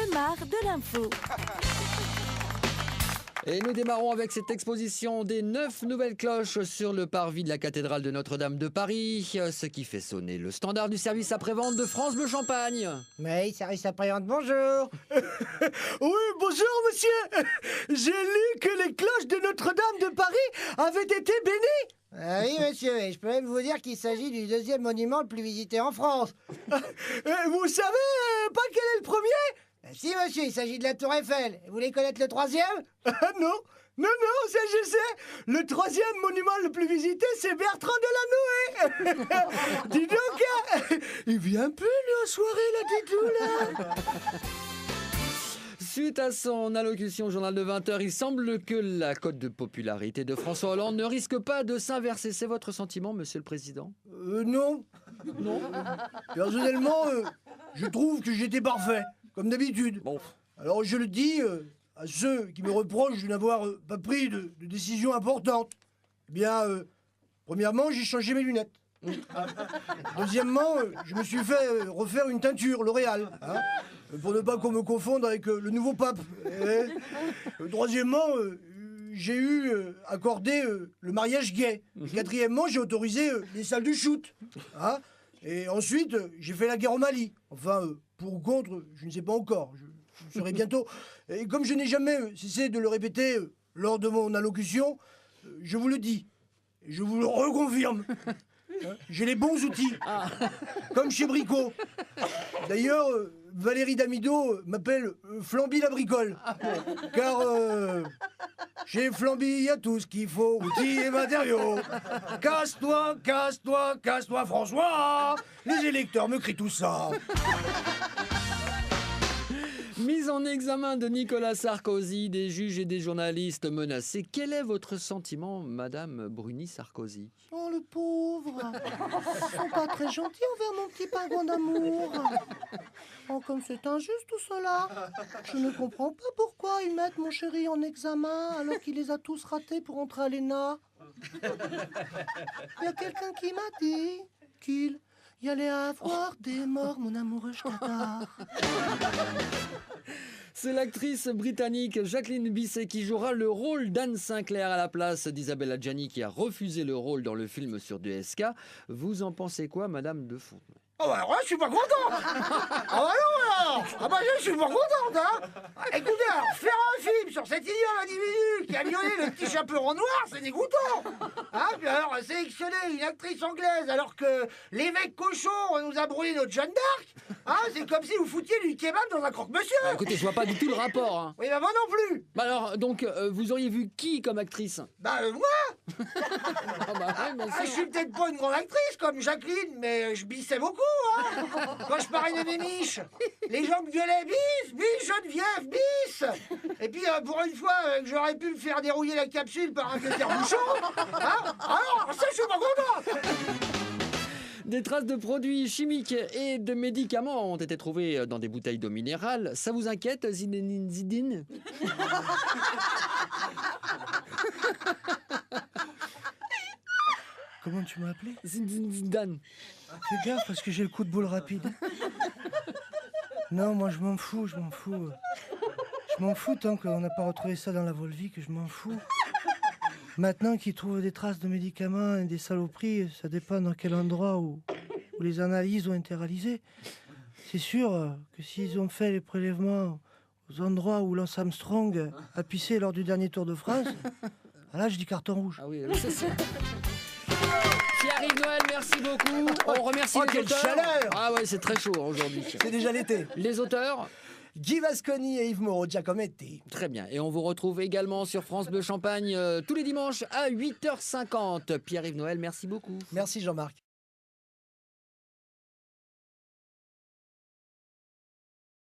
le mar de l'info. Et nous démarrons avec cette exposition des 9 nouvelles cloches sur le parvis de la cathédrale de Notre-Dame de Paris, ce qui fait sonner le standard du service après-vente de France Bleu Champagne. Oui, service après-vente, bonjour. Oui, bonjour monsieur. J'ai lu que les cloches de Notre-Dame de Paris avaient été bénies. Ah oui, monsieur, et je peux même vous dire qu'il s'agit du 2e monument le plus visité en France. Vous savez pas quel est le premier? Si, monsieur, il s'agit de la Tour Eiffel. Vous voulez connaître le 3e? Non, ça je sais. Le 3e monument le plus visité, c'est Bertrand Delanoë. Dis donc, il vient plus lui aux soirées, là, dis-tout, là. Suite à son allocution au journal de 20h, il semble que la cote de popularité de François Hollande ne risque pas de s'inverser. C'est votre sentiment, monsieur le président? Non. Personnellement, je trouve que j'étais parfait, comme d'habitude. Bon. Alors je le dis à ceux qui me reprochent de n'avoir pas pris de décision importante. Eh bien, premièrement, j'ai changé mes lunettes. Deuxièmement, je me suis fait refaire une teinture L'Oréal, hein, pour ne pas qu'on me confonde avec le nouveau pape. Troisièmement, j'ai eu accordé le mariage gay. Et quatrièmement, j'ai autorisé les salles du shoot. Hein. Et ensuite, j'ai fait la guerre au Mali. Enfin, pour ou contre, je ne sais pas encore. Je saurai bientôt. Et comme je n'ai jamais cessé de le répéter lors de mon allocution, je vous le dis. Et je vous le reconfirme. J'ai les bons outils. Comme chez Brico. D'ailleurs, Valérie Damido m'appelle Flamby la bricole. Car chez Flamby, il y a tout ce qu'il faut. Outils et matériaux. Casse-toi, casse-toi, casse-toi, François. Les électeurs me crient tout ça. Mise en examen de Nicolas Sarkozy, des juges et des journalistes menacés. Quel est votre sentiment, Madame Bruni-Sarkozy? Oh, le pauvre. Ils sont pas très gentils envers mon petit pingouin d'amour. Oh, comme c'est injuste tout cela. Je ne comprends pas pourquoi ils mettent mon chéri en examen alors qu'il les a tous ratés pour entrer à l'ENA. Il y a quelqu'un qui m'a dit qu'il y allait avoir des morts, mon amoureux Qatar. C'est l'actrice britannique Jacqueline Bisset qui jouera le rôle d'Anne Sinclair à la place d'Isabelle Adjani qui a refusé le rôle dans le film sur DSK. Vous en pensez quoi, Madame de Fontenay? Oh bah alors là, je suis pas content. Ah bah non alors. Ah bah je suis pas contente, hein. Écoutez, alors, faire un film sur cet ignoble individu qui a violé le petit chaperon noir, c'est dégoûtant. Hein, puis alors, sélectionner une actrice anglaise alors que l'évêque cochon nous a brûlé notre Jeanne d'Arc, hein, c'est comme si vous foutiez du kebab dans un croque-monsieur. Bah, écoutez, je vois pas du tout le rapport. Hein. Oui, bah moi non plus. Bah alors, donc, vous auriez vu qui comme actrice? Bah moi. Ah bah ouais, bien sûr. Je suis peut-être pas une grande actrice comme Jacqueline, mais je bissais beaucoup, hein. Quand je parrainais mes miches, les gens me gueulaient bis, Geneviève, bis. Et puis pour une fois que j'aurais pu me faire dérouiller la capsule par un tire-bouchon, hein, alors ça je suis pas content. Des traces de produits chimiques et de médicaments ont été trouvées dans des bouteilles d'eau minérale. Ça vous inquiète, Zinedine Zidane? Comment tu m'as appelé? Zidane. Fais gaffe parce que j'ai le coup de boule rapide. Non, moi je m'en fous. Je m'en fous tant qu'on n'a pas retrouvé ça dans la Volvic, je m'en fous. Maintenant qu'ils trouvent des traces de médicaments et des saloperies, ça dépend dans quel endroit où les analyses ont été réalisées. C'est sûr que s'ils ont fait les prélèvements aux endroits où Lance Armstrong a pissé lors du dernier Tour de France, là je dis carton rouge. Ah oui, c'est ça. Pierre-Yves Noël, merci beaucoup. On remercie les quelle auteurs. chaleur. Ah ouais, c'est très chaud aujourd'hui. C'est déjà l'été. Les auteurs, Guy Vasconi et Yves Moreau, Giacometti. très bien. Et on vous retrouve également sur France Bleu Champagne tous les dimanches à 8h50. Pierre-Yves Noël, merci beaucoup. Merci Jean-Marc.